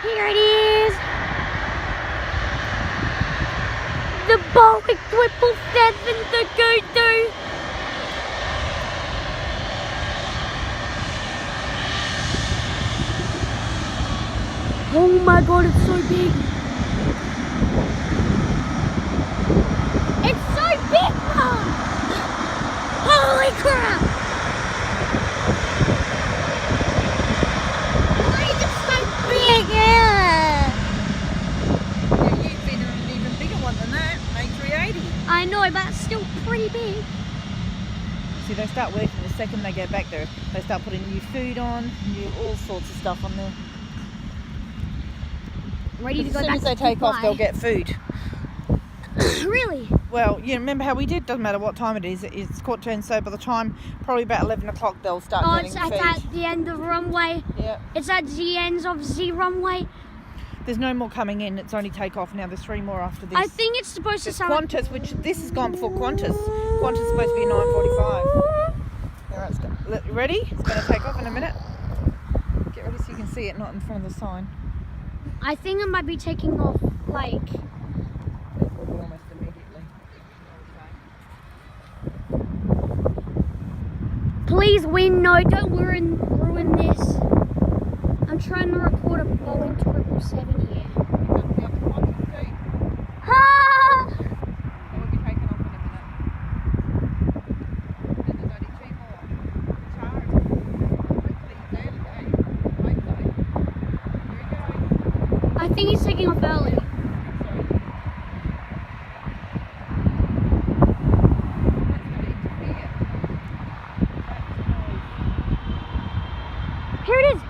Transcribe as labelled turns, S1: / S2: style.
S1: Here it is. The Boeing 777 the go-do. Oh my god, it's so big. It's so big, Mom. Holy crap. Why is it so big?
S2: Yeah, you've been on an even bigger one than that, A380.
S1: I know, but it's still pretty big.
S2: See, they start working the second they get back there. They start putting new food on, all sorts of stuff on there.
S1: Ready to
S2: As
S1: go
S2: soon
S1: back
S2: as they
S1: to
S2: take off,
S1: Dubai.
S2: they'll get food.
S1: Really?
S2: Well, you remember how we did? Doesn't matter what time it is. It's quarter to, so by the time, probably about 11 o'clock, they'll start
S1: Oh,
S2: getting
S1: it's
S2: food.
S1: at the end of the runway.
S2: Yeah.
S1: It's at the end of the runway.
S2: There's no more coming in. It's only take off now. There's 3 more after this.
S1: I think it's supposed to
S2: There's
S1: sound.
S2: Qantas, which this has gone before Qantas. Qantas is supposed to be 9:45. All right, ready? It's going to take off in a minute. Get ready so you can see it, not in front of the sign.
S1: I think it might be taking off like.
S2: Almost immediately.
S1: Please win, no, don't ruin this. I'm trying to record a Boeing 777 here. Ah!
S2: It will be taken off in a minute. And there's only 2 more. Charge. Hopefully, there we go. Hopefully. Here we go.
S1: I think he's taking off early. Here it is.